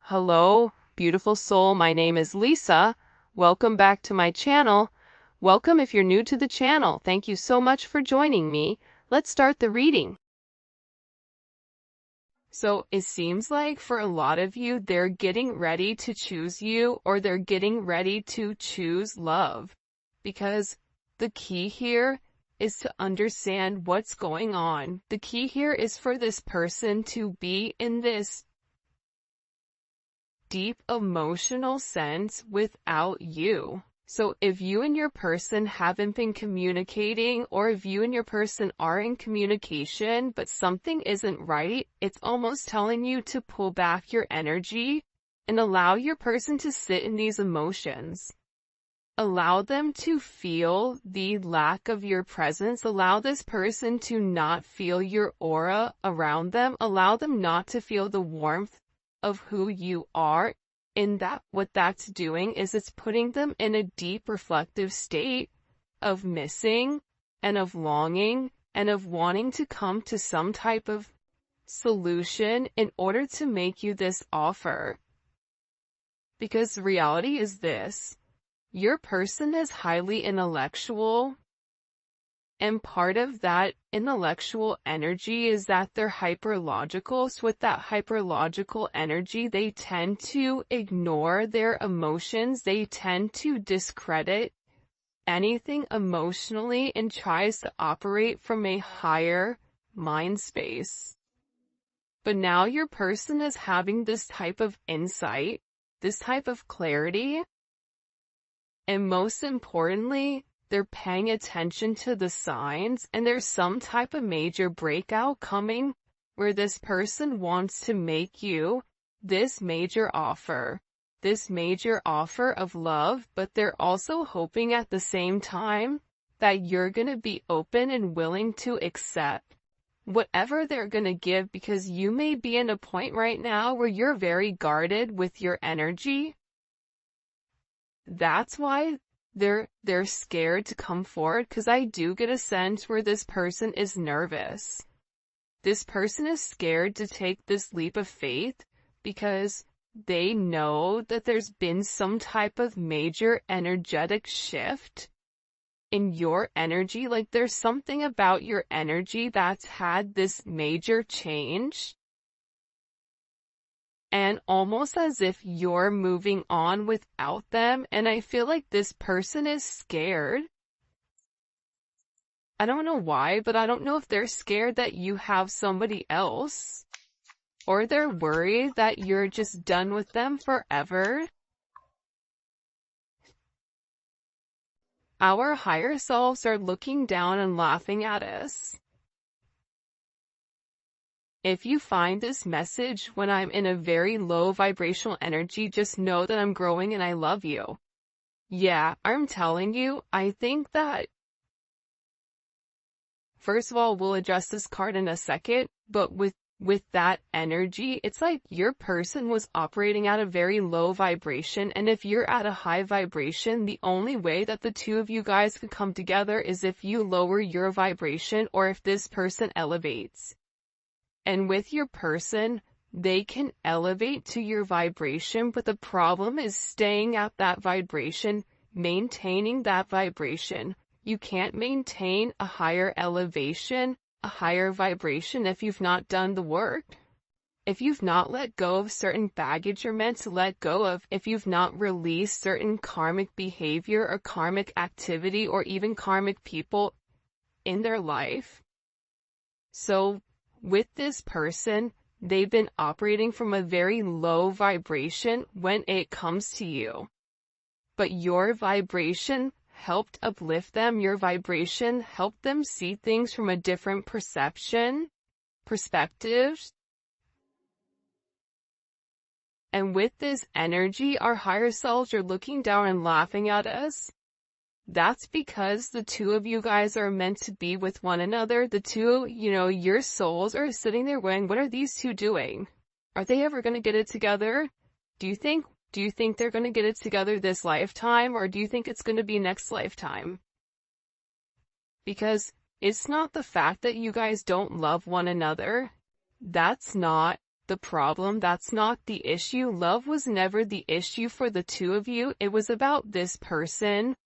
Hello, beautiful soul. My name is Lisa. Welcome back to my channel. Welcome if you're new to the channel. Thank you so much for joining me. Let's start the reading. So it seems like for a lot of you, they're getting ready to choose you, or they're getting ready to choose love, because the key here is to understand what's going on. The key here is for this person to be in this deep emotional sense without you. So if you and your person haven't been communicating, or if you and your person are in communication but something isn't right, it's almost telling you to pull back your energy and allow your person to sit in these emotions. Allow them to feel the lack of your presence. Allow this person to not feel your aura around them. Allow them not to feel the warmth of who you are. In that, what that's doing is it's putting them in a deep reflective state of missing and of longing and of wanting to come to some type of solution in order to make you this offer. Because reality is this: your person is highly intellectual, and part of that intellectual energy is that they're hyperlogical. So with that hyperlogical energy, they tend to ignore their emotions. They tend to discredit anything emotionally and tries to operate from a higher mind space. But now your person is having this type of insight, this type of clarity, and most importantly, they're paying attention to the signs, and there's some type of major breakout coming where this person wants to make you this major offer of love, but they're also hoping at the same time that you're going to be open and willing to accept whatever they're going to give, because you may be in a point right now where you're very guarded with your energy. That's why they're scared to come forward, because I do get a sense where this person is nervous. This person is scared to take this leap of faith because they know that there's been some type of major energetic shift in your energy. Like there's something about your energy that's had this major change. And almost as if you're moving on without them. And I feel like this person is scared. I don't know why, but I don't know if they're scared that you have somebody else, or they're worried that you're just done with them forever. Our higher selves are looking down and laughing at us. If you find this message when I'm in a very low vibrational energy, just know that I'm growing and I love you. Yeah, I'm telling you, I think that, first of all, we'll address this card in a second, but with that energy, it's like your person was operating at a very low vibration, and if you're at a high vibration, the only way that the two of you guys could come together is if you lower your vibration, or if this person elevates. And with your person, they can elevate to your vibration, but the problem is staying at that vibration, maintaining that vibration. You can't maintain a higher elevation, a higher vibration, if you've not done the work. If you've not let go of certain baggage you're meant to let go of, if you've not released certain karmic behavior or karmic activity or even karmic people in their life. So with this person, they've been operating from a very low vibration when it comes to you. But your vibration helped uplift them. Your vibration helped them see things from a different perspective. And with this energy, our higher selves are looking down and laughing at us. That's because the two of you guys are meant to be with one another. The two, your souls are sitting there going, what are these two doing? Are they ever going to get it together? Do you think they're going to get it together this lifetime, or do you think it's going to be next lifetime? Because it's not the fact that you guys don't love one another. That's not the problem. That's not the issue. Love was never the issue for the two of you. It was about this person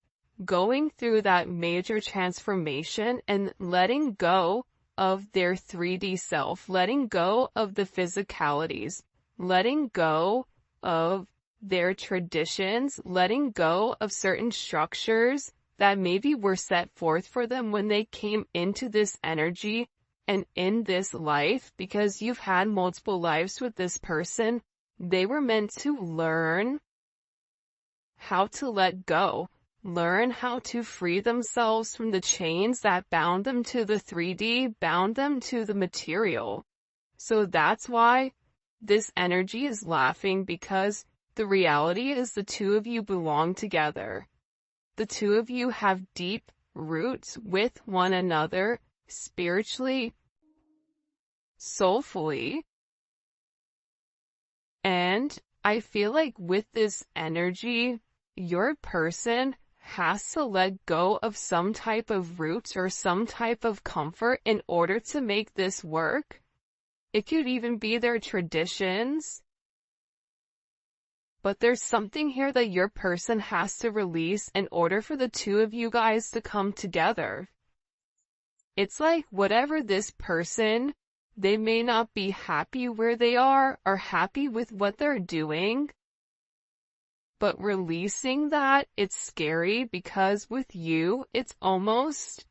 going through that major transformation and letting go of their 3D self, letting go of the physicalities, letting go of their traditions, letting go of certain structures that maybe were set forth for them when they came into this energy and in this life, because you've had multiple lives with this person. They were meant to learn how to let go, learn how to free themselves from the chains that bound them to the 3D, bound them to the material. So that's why this energy is laughing, because the reality is the two of you belong together. The two of you have deep roots with one another, spiritually, soulfully. And I feel like with this energy, your person has to let go of some type of roots or some type of comfort in order to make this work. It could even be their traditions. But there's something here that your person has to release in order for the two of you guys to come together. It's like whatever this person, they may not be happy where they are or happy with what they're doing. But releasing that, it's scary, because with you, it's almost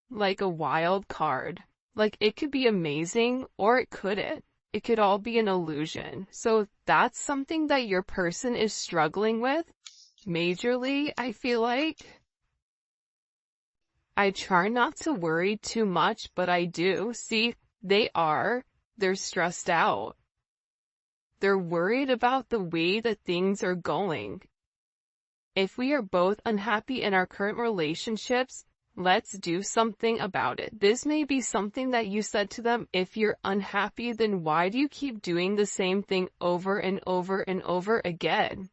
like a wild card. Like, it could be amazing or it couldn't. It could all be an illusion. So that's something that your person is struggling with majorly, I feel like. I try not to worry too much, but I do. See, they're stressed out. They're worried about the way that things are going. If we are both unhappy in our current relationships, let's do something about it. This may be something that you said to them. If you're unhappy, then why do you keep doing the same thing over and over and over again?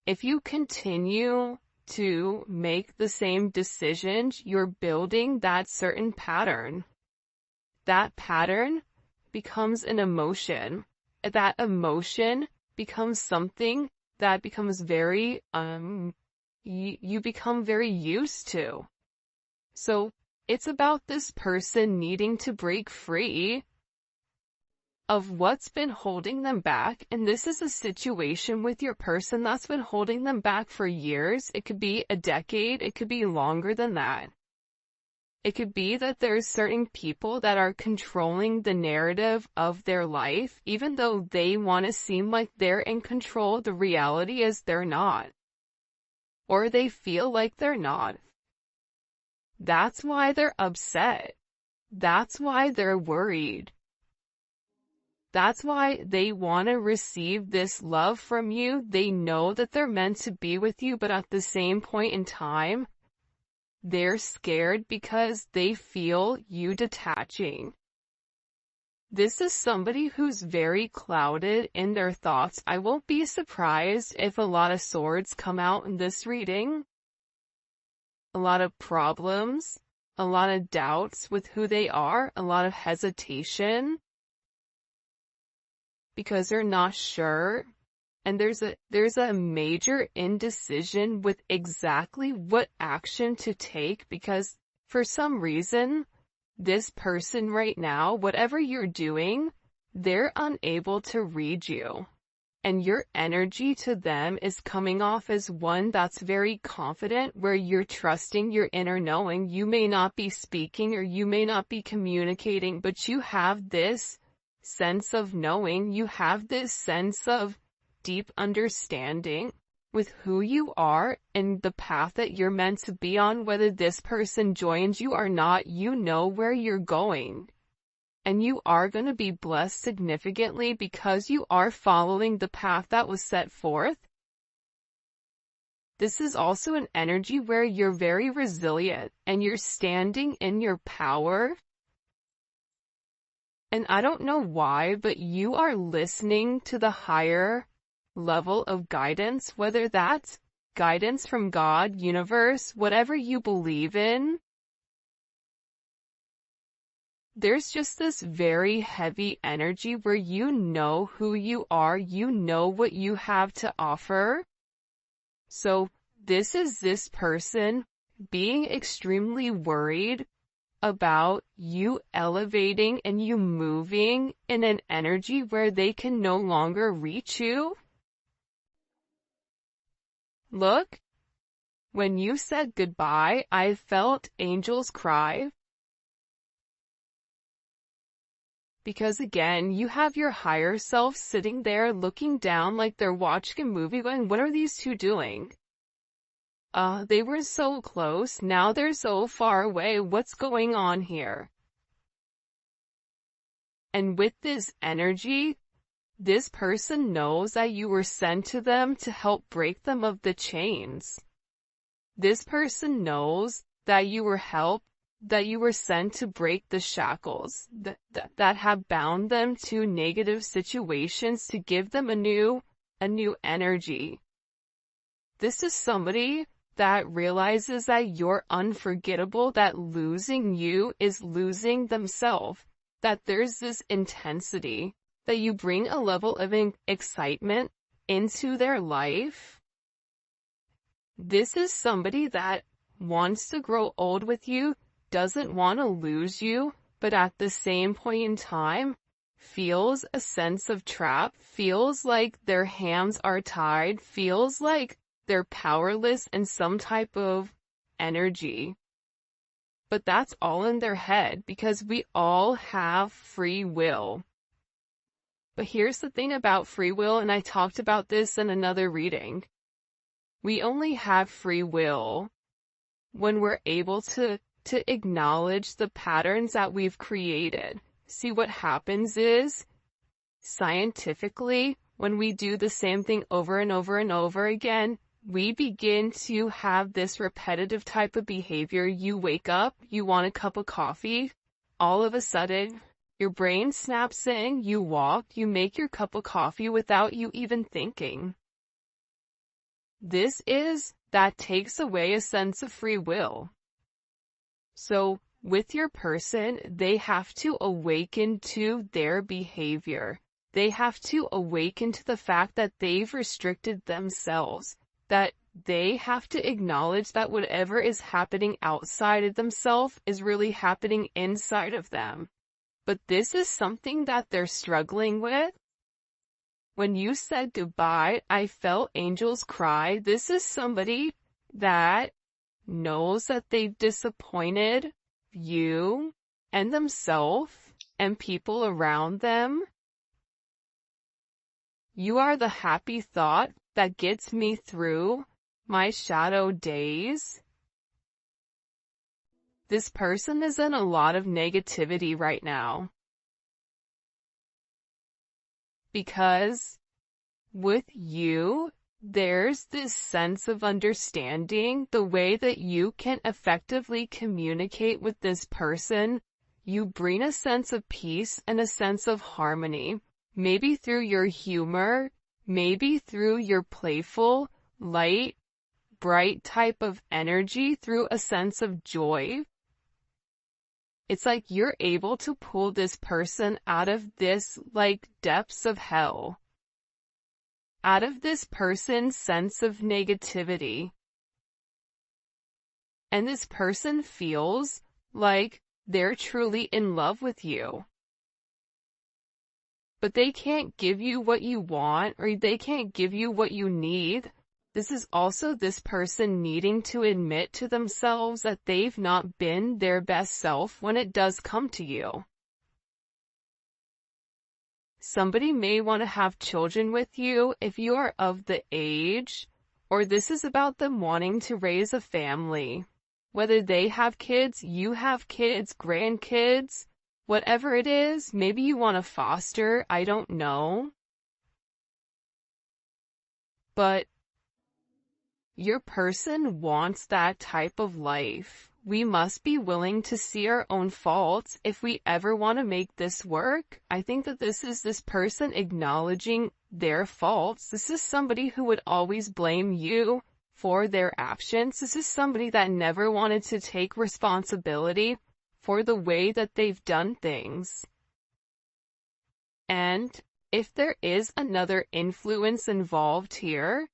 If you continue to make the same decisions, you're building that certain pattern. That pattern becomes an emotion. That emotion becomes something that becomes very, you become very used to. So it's about this person needing to break free of what's been holding them back. And this is a situation with your person that's been holding them back for years. It could be a decade. It could be longer than that. It could be that there's certain people that are controlling the narrative of their life, even though they want to seem like they're in control. The reality is they're not. Or they feel like they're not. That's why they're upset. That's why they're worried. That's why they want to receive this love from you. They know that they're meant to be with you, but at the same point in time, they're scared because they feel you detaching. This is somebody who's very clouded in their thoughts. I won't be surprised if a lot of swords come out in this reading. A lot of problems, a lot of doubts with who they are, a lot of hesitation, because they're not sure. And there's a major indecision with exactly what action to take, because for some reason, this person right now, whatever you're doing, they're unable to read you. And your energy to them is coming off as one that's very confident, where you're trusting your inner knowing. You may not be speaking or you may not be communicating, but you have this sense of knowing. You have this sense of deep understanding with who you are and the path that you're meant to be on. Whether this person joins you or not, you know where you're going. And you are going to be blessed significantly because you are following the path that was set forth. This is also an energy where you're very resilient and you're standing in your power. And I don't know why, but you are listening to the higher level of guidance, whether that's guidance from God, universe, whatever you believe in. there's just this very heavy energy where you know who you are, you know what you have to offer. So this is this person being extremely worried about you elevating and you moving in an energy where they can no longer reach you. Look, when you said goodbye, I felt angels cry. Because again, you have your higher self sitting there looking down like they're watching a movie going, what are these two doing? They were so close, now they're so far away, what's going on here? And with this energy, this person knows that you were sent to them to help break them of the chains. This person knows that you were sent to break the shackles that have bound them to negative situations, to give them a new energy. This is somebody that realizes that you're unforgettable, that losing you is losing themselves, that there's this intensity, that you bring a level of excitement into their life. This is somebody that wants to grow old with you, doesn't want to lose you, but at the same point in time, feels a sense of trap, feels like their hands are tied, feels like they're powerless in some type of energy. But that's all in their head, because we all have free will. But here's the thing about free will, and I talked about this in another reading. We only have free will when we're able to acknowledge the patterns that we've created. See, what happens is, scientifically, when we do the same thing over and over and over again, we begin to have this repetitive type of behavior. You wake up, you want a cup of coffee, all of a sudden, your brain snaps in, you walk, you make your cup of coffee without you even thinking. That takes away a sense of free will. So, with your person, they have to awaken to their behavior. They have to awaken to the fact that they've restricted themselves, that they have to acknowledge that whatever is happening outside of themselves is really happening inside of them. But this is something that they're struggling with. When you said goodbye, I felt angels cry. This is somebody that knows that they've disappointed you and themselves and people around them. You are the happy thought that gets me through my shadow days. This person is in a lot of negativity right now. Because with you, there's this sense of understanding, the way that you can effectively communicate with this person. You bring a sense of peace and a sense of harmony, maybe through your humor, maybe through your playful, light, bright type of energy, through a sense of joy. It's like you're able to pull this person out of this, like, depths of hell. Out of this person's sense of negativity. And this person feels like they're truly in love with you. But they can't give you what you want, or they can't give you what you need. This is also this person needing to admit to themselves that they've not been their best self when it does come to you. Somebody may want to have children with you if you are of the age, or this is about them wanting to raise a family. Whether they have kids, you have kids, grandkids, whatever it is, maybe you want to foster, I don't know. But your person wants that type of life. We must be willing to see our own faults if we ever want to make this work. I think that this is this person acknowledging their faults. This is somebody who would always blame you for their actions. This is somebody that never wanted to take responsibility for the way that they've done things. And if there is another influence involved here,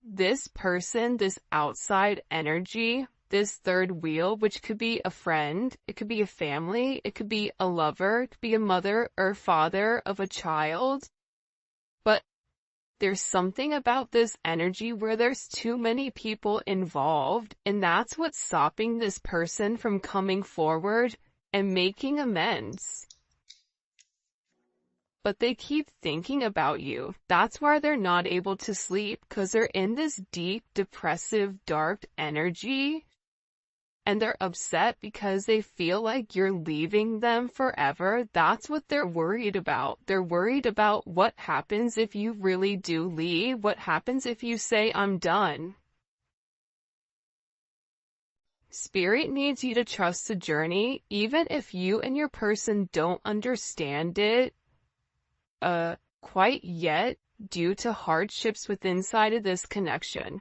this person, this outside energy, this third wheel, which could be a friend, it could be a family, it could be a lover, it could be a mother or father of a child. But there's something about this energy where there's too many people involved, and that's what's stopping this person from coming forward and making amends. But they keep thinking about you. That's why they're not able to sleep, because they're in this deep, depressive, dark energy. And they're upset because they feel like you're leaving them forever. That's what they're worried about. They're worried about what happens if you really do leave. What happens if you say, I'm done? Spirit needs you to trust the journey, even if you and your person don't understand it quite yet due to hardships within inside of this connection.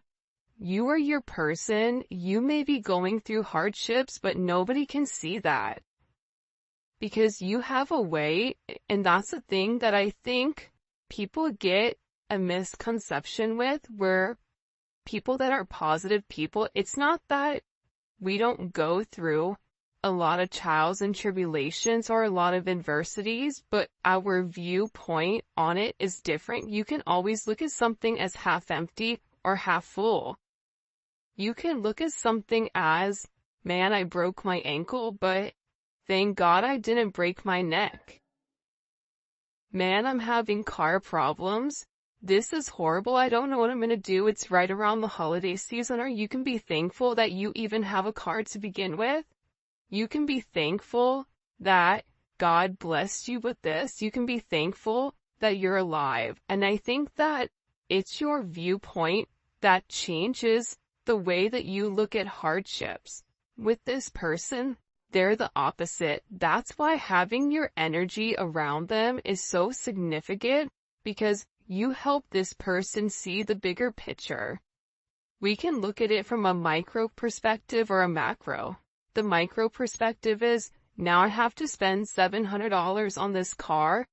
You or your person, you may be going through hardships, but nobody can see that. Because you have a way, and that's the thing that I think people get a misconception with, where people that are positive people, it's not that we don't go through a lot of trials and tribulations or a lot of adversities, but our viewpoint on it is different. You can always look at something as half empty or half full. You can look at something as, man, I broke my ankle, but thank God I didn't break my neck. Man, I'm having car problems. This is horrible. I don't know what I'm going to do. It's right around the holiday season. Or you can be thankful that you even have a car to begin with. You can be thankful that God blessed you with this. You can be thankful that you're alive. And I think that it's your viewpoint that changes the way that you look at hardships. With this person, they're the opposite. That's why having your energy around them is so significant, because you help this person see the bigger picture. We can look at it from a micro perspective or a macro. The micro perspective is, now I have to spend $700 on this car.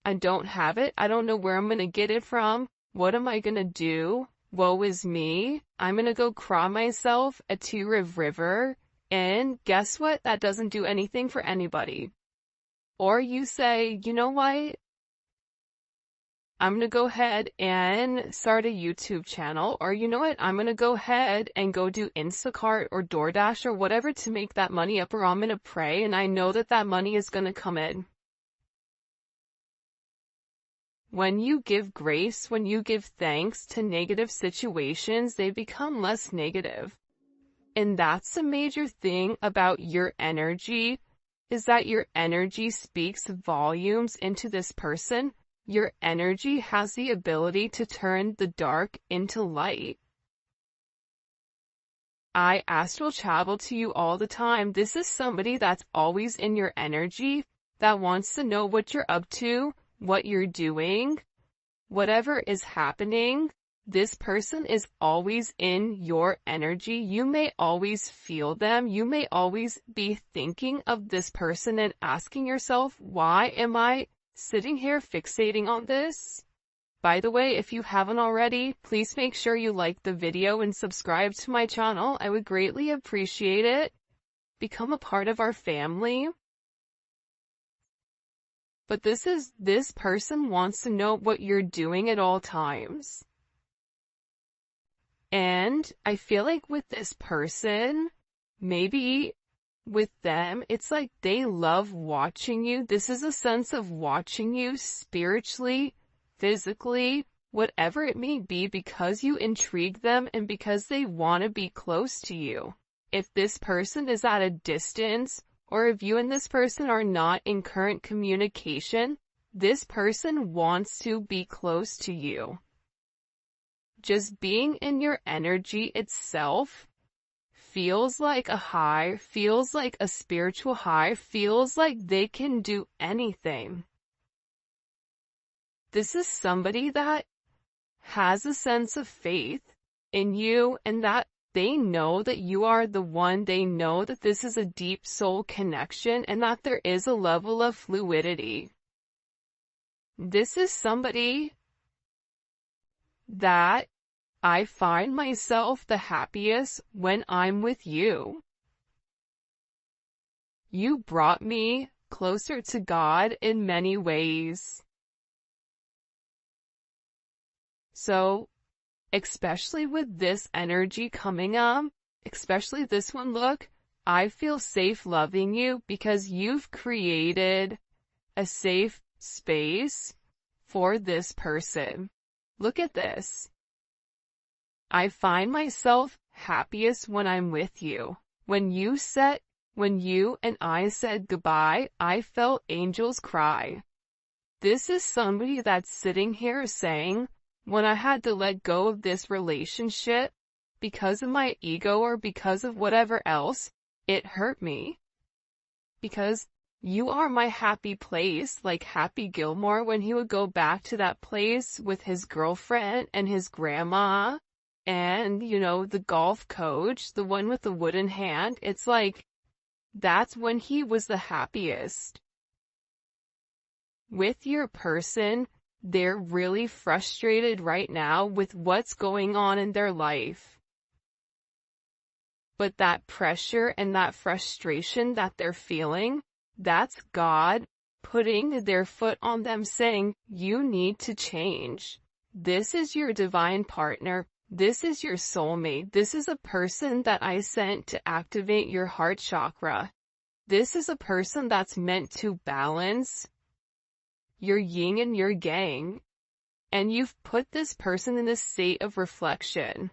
I don't have it. I don't know where I'm going to get it from. What am I going to do? Woe is me. I'm going to go cry myself at Two River. And guess what? That doesn't do anything for anybody. Or you say, you know what? I'm going to go ahead and start a YouTube channel. Or you know what? I'm going to go ahead and go do Instacart or DoorDash or whatever to make that money up, or I'm going to pray and I know that that money is going to come in. When you give grace, when you give thanks to negative situations, they become less negative. And that's a major thing about your energy, is that your energy speaks volumes into this person. Your energy has the ability to turn the dark into light. I astral travel to you all the time. This is somebody that's always in your energy, that wants to know what you're up to, what you're doing, whatever is happening. This person is always in your energy. You may always feel them. You may always be thinking of this person and asking yourself, why am I sitting here fixating on this? By the way, if you haven't already, please make sure you like the video and subscribe to my channel. I would greatly appreciate it. Become a part of our family. But this person wants to know what you're doing at all times. And I feel like with this person, maybe with them, it's like they love watching you. This is a sense of watching you spiritually, physically, whatever it may be, because you intrigue them and because they want to be close to you. If this person is at a distance, or if you and this person are not in current communication, this person wants to be close to you. Just being in your energy itself feels like a high, feels like a spiritual high, feels like they can do anything. This is somebody that has a sense of faith in you, and that They know that you are the one. They know that this is a deep soul connection and that there is a level of fluidity. This is somebody that I find myself the happiest when I'm with you. You brought me closer to God in many ways. So, especially with this energy coming up, especially this one, look, I feel safe loving you because you've created a safe space for this person. Look at this. I find myself happiest when I'm with you. When you and I said goodbye, I felt angels cry. This is somebody that's sitting here saying, when I had to let go of this relationship because of my ego or because of whatever else, it hurt me. Because you are my happy place, like Happy Gilmore when he would go back to that place with his girlfriend and his grandma and, the golf coach, the one with the wooden hand. It's like, that's when he was the happiest. With your person, they're really frustrated right now with what's going on in their life. But that pressure and that frustration that they're feeling, that's God putting their foot on them saying, you need to change. This is your divine partner. This is your soulmate. This is a person that I sent to activate your heart chakra. This is a person that's meant to balance your yin and your yang. And you've put this person in a state of reflection.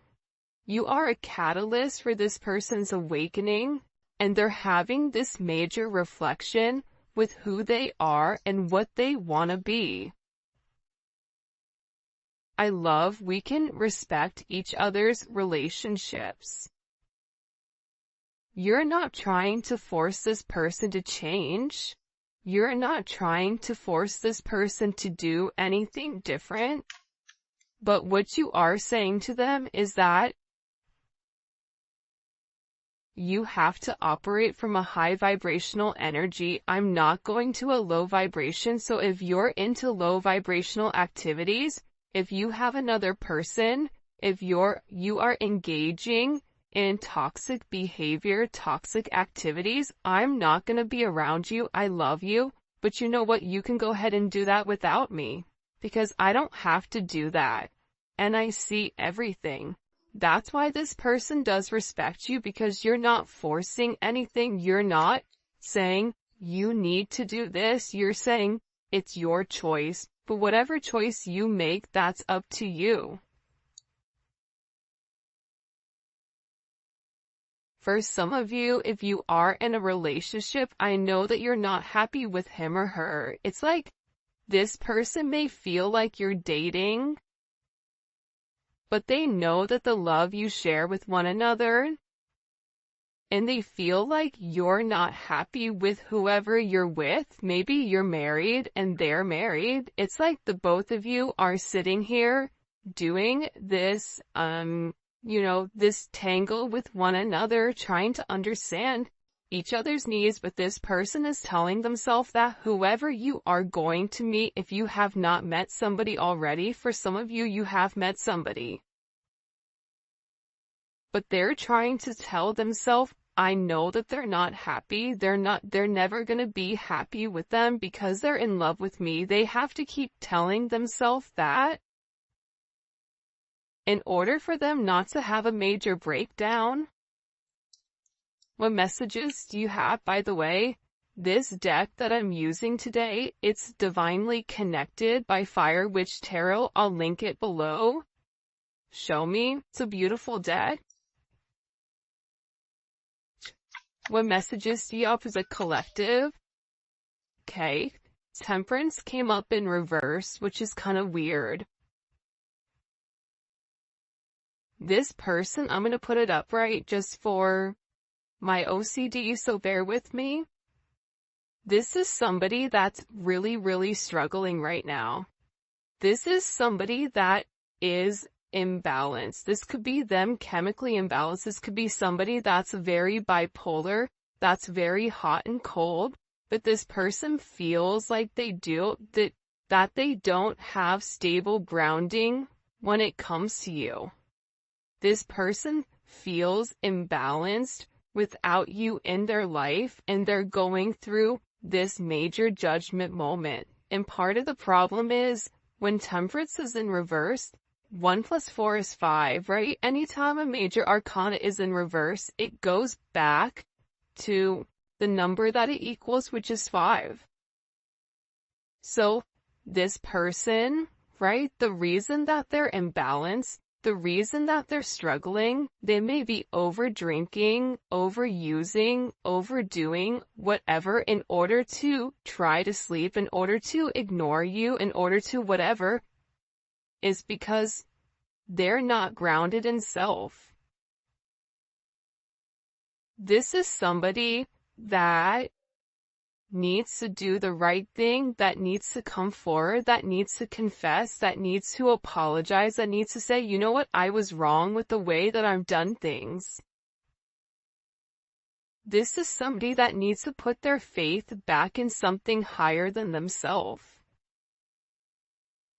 You are a catalyst for this person's awakening, and they're having this major reflection with who they are and what they want to be. I love we can respect each other's relationships. You're not trying to force this person to change. You're not trying to force this person to do anything different. But what you are saying to them is that you have to operate from a high vibrational energy. I'm not going to a low vibration. So if you're into low vibrational activities, if you have another person, if you are engaging in toxic behavior, toxic activities, I'm not going to be around you. I love you, but you know what? You can go ahead and do that without me because I don't have to do that. And I see everything. That's why this person does respect you, because you're not forcing anything. You're not saying you need to do this. You're saying it's your choice. But whatever choice you make, that's up to you. For some of you, if you are in a relationship, I know that you're not happy with him or her. It's like this person may feel like you're dating, but they know that the love you share with one another, and they feel like you're not happy with whoever you're with. Maybe you're married and they're married. It's like the both of you are sitting here doing this, this tangle with one another, trying to understand each other's needs, but this person is telling themselves that whoever you are going to meet, if you have not met somebody already, for some of you, you have met somebody. But they're trying to tell themselves, I know that they're not happy. They're never going to be happy with them because they're in love with me. They have to keep telling themselves that in order for them not to have a major breakdown. What messages do you have, by the way? This deck that I'm using today, it's Divinely Connected by Fire Witch Tarot. I'll link it below. Show me. It's a beautiful deck. What messages do you have as a collective? Okay. Temperance came up in reverse, which is kind of weird. This person, I'm going to put it upright just for my OCD, so bear with me. This is somebody that's really, really struggling right now. This is somebody that is imbalanced. This could be them chemically imbalanced. This could be somebody that's very bipolar, that's very hot and cold, but this person feels like that they don't have stable grounding when it comes to you. This person feels imbalanced without you in their life, and they're going through this major judgment moment. And part of the problem is when Temperance is in reverse, 1 + 4 is 5, right? Anytime a major arcana is in reverse, it goes back to the number that it equals, which is 5. So this person, right, the reason that they're imbalanced, the reason that they're struggling, they may be over drinking, overusing, overdoing, whatever, in order to try to sleep, in order to ignore you, in order to whatever, is because they're not grounded in self. This is somebody that needs to do the right thing, that needs to come forward, that needs to confess, that needs to apologize, that needs to say, you know what, I was wrong with the way that I've done things. This is somebody that needs to put their faith back in something higher than themselves.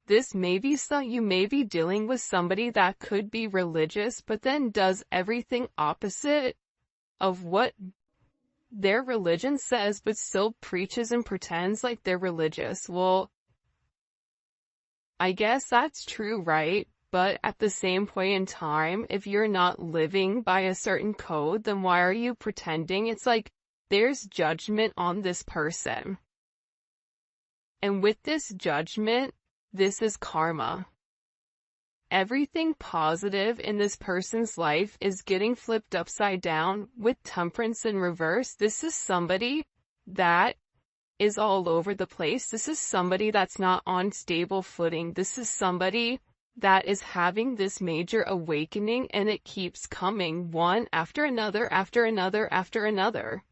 You may be dealing with somebody that could be religious, but then does everything opposite of what their religion says, but still preaches and pretends like they're religious. Well, I guess that's true, right? But at the same point in time, if you're not living by a certain code, then why are you pretending? It's like there's judgment on this person. And with this judgment, this is karma. Everything positive in this person's life is getting flipped upside down with Temperance in reverse. This is somebody that is all over the place. This is somebody that's not on stable footing. This is somebody that is having this major awakening, and it keeps coming one after another, after another, after another.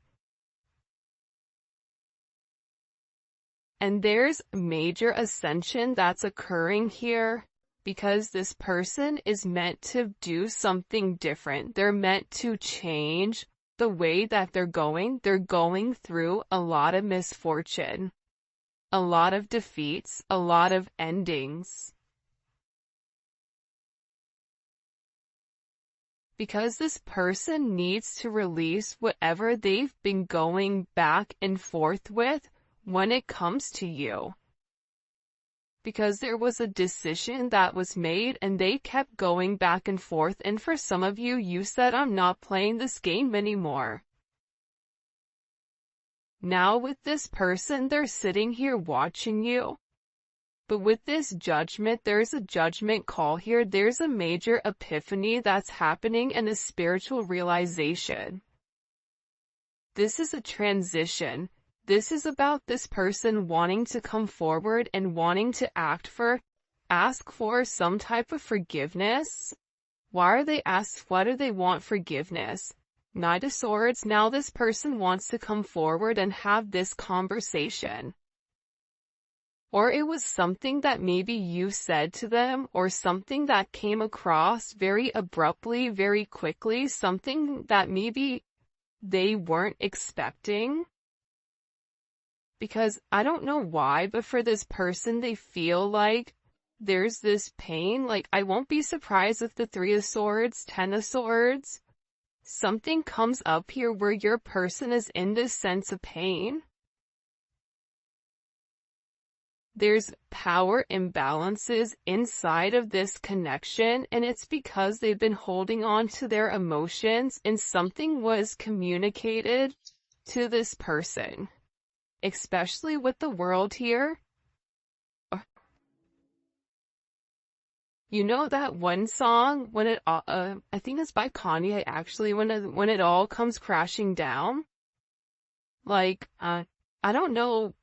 And there's major ascension that's occurring here, because this person is meant to do something different. They're meant to change the way that they're going. They're going through a lot of misfortune, a lot of defeats, a lot of endings. Because this person needs to release whatever they've been going back and forth with when it comes to you. Because there was a decision that was made and they kept going back and forth, and for some of you, you said, I'm not playing this game anymore. Now with this person, they're sitting here watching you. But with this judgment, there's a judgment call here. There's a major epiphany that's happening and a spiritual realization. This is a transition. This is about this person wanting to come forward and wanting to ask for some type of forgiveness. Why do they want forgiveness? Knight of Swords. Now this person wants to come forward and have this conversation. Or it was something that maybe you said to them, or something that came across very abruptly, very quickly, something that maybe they weren't expecting. Because I don't know why, but for this person, they feel like there's this pain. Like, I won't be surprised if the 3 of Swords, 10 of Swords, something comes up here where your person is in this sense of pain. There's power imbalances inside of this connection, and it's because they've been holding on to their emotions, and something was communicated to this person. Especially with the World here. You know that one song, I think it's by Kanye actually, when it all comes crashing down? Like, I don't know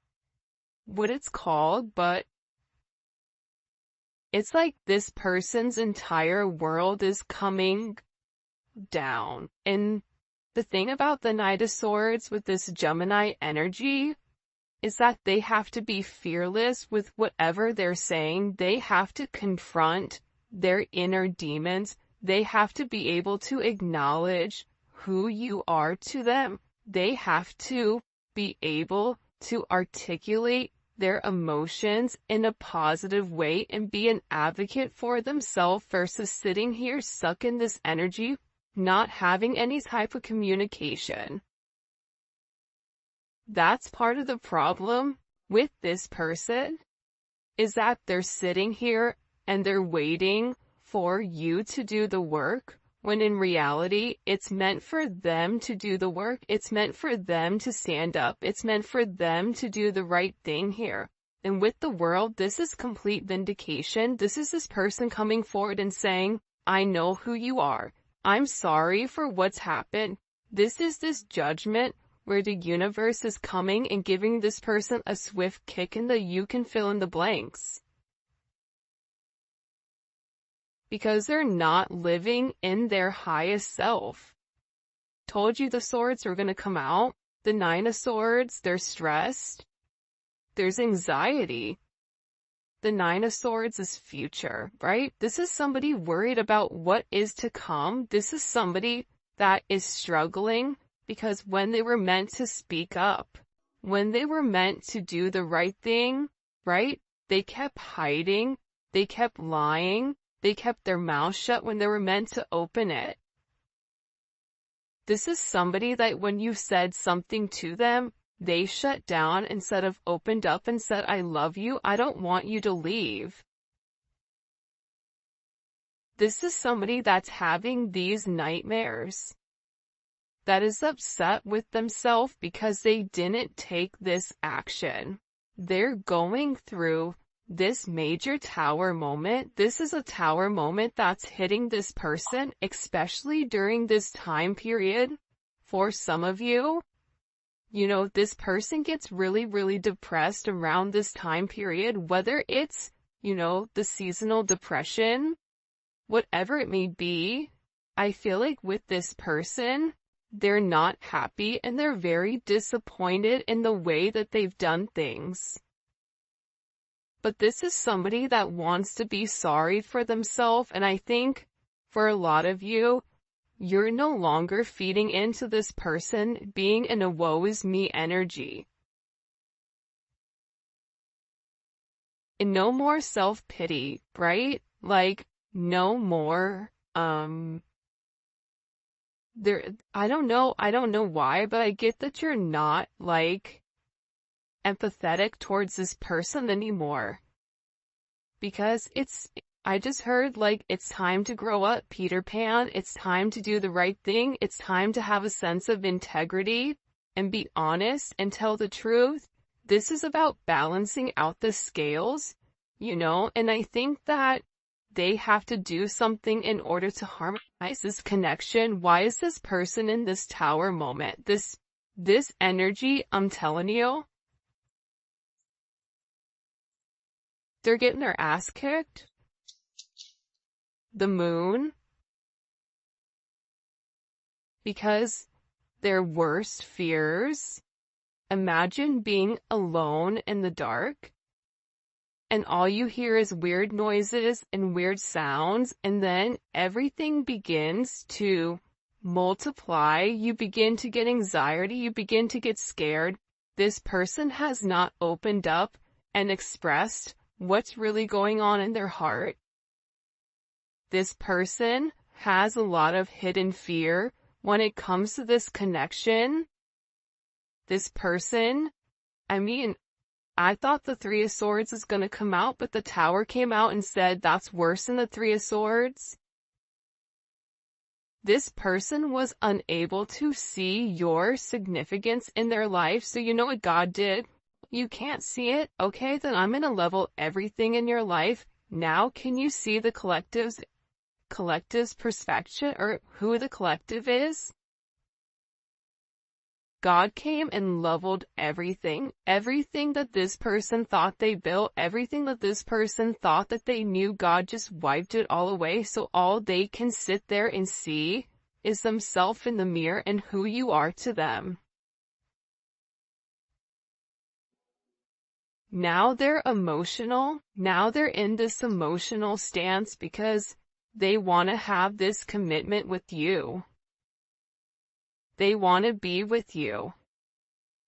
what it's called, but it's like this person's entire world is coming down. And the thing about the Knight of Swords with this Gemini energy is that they have to be fearless with whatever they're saying. They have to confront their inner demons. They have to be able to acknowledge who you are to them. They have to be able to articulate their emotions in a positive way and be an advocate for themselves versus sitting here stuck in this energy, not having any type of communication. That's part of the problem with this person, is that they're sitting here and they're waiting for you to do the work, when in reality, it's meant for them to do the work. It's meant for them to stand up. It's meant for them to do the right thing here. And with the world, this is complete vindication. This is this person coming forward and saying, I know who you are. I'm sorry for what's happened. This is this judgment where the universe is coming and giving this person a swift kick in the you can fill in the blanks. Because they're not living in their highest self. Told you the swords were going to come out. The 9 of Swords, they're stressed. There's anxiety. The 9 of Swords is future, right? This is somebody worried about what is to come. This is somebody that is struggling because when they were meant to speak up, when they were meant to do the right thing, right? They kept hiding. They kept lying. They kept their mouth shut when they were meant to open it. This is somebody that when you said something to them, they shut down instead of opened up and said, I love you, I don't want you to leave. This is somebody that's having these nightmares, that is upset with themselves because they didn't take this action. They're going through this major tower moment. This is a tower moment that's hitting this person, especially during this time period. For some of you, you know, this person gets really, really depressed around this time period, whether it's, you know, the seasonal depression, whatever it may be. I feel like with this person, they're not happy and they're very disappointed in the way that they've done things. But this is somebody that wants to be sorry for themselves, and I think for a lot of you, you're no longer feeding into this person being in a woe is me energy. And no more self-pity, right? Like, no more, I don't know why, but I get that you're not, like, empathetic towards this person anymore. Because I just heard, like, it's time to grow up, Peter Pan. It's time to do the right thing. It's time to have a sense of integrity and be honest and tell the truth. This is about balancing out the scales, you know, and I think that they have to do something in order to harmonize this connection. Why is this person in this tower moment? This energy, I'm telling you, they're getting their ass kicked. The Moon. Because their worst fears. Imagine being alone in the dark. And all you hear is weird noises and weird sounds. And then everything begins to multiply. You begin to get anxiety. You begin to get scared. This person has not opened up and expressed what's really going on in their heart. This person has a lot of hidden fear when it comes to this connection. This person, I thought the 3 of Swords is going to come out, but the Tower came out and said that's worse than the 3 of Swords. This person was unable to see your significance in their life, so you know what God did? You can't see it? Okay, then I'm going to level everything in your life. Now can you see the collective's perspective, or who the collective is? God came and leveled everything. Everything that this person thought they built, everything that this person thought that they knew, God just wiped it all away, so all they can sit there and see is themselves in the mirror and who you are to them. Now they're emotional. Now they're in this emotional stance because they want to have this commitment with you. They want to be with you.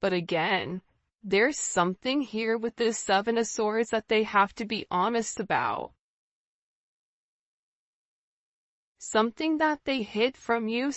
But again, there's something here with this Seven of Swords that they have to be honest about. Something that they hid from you.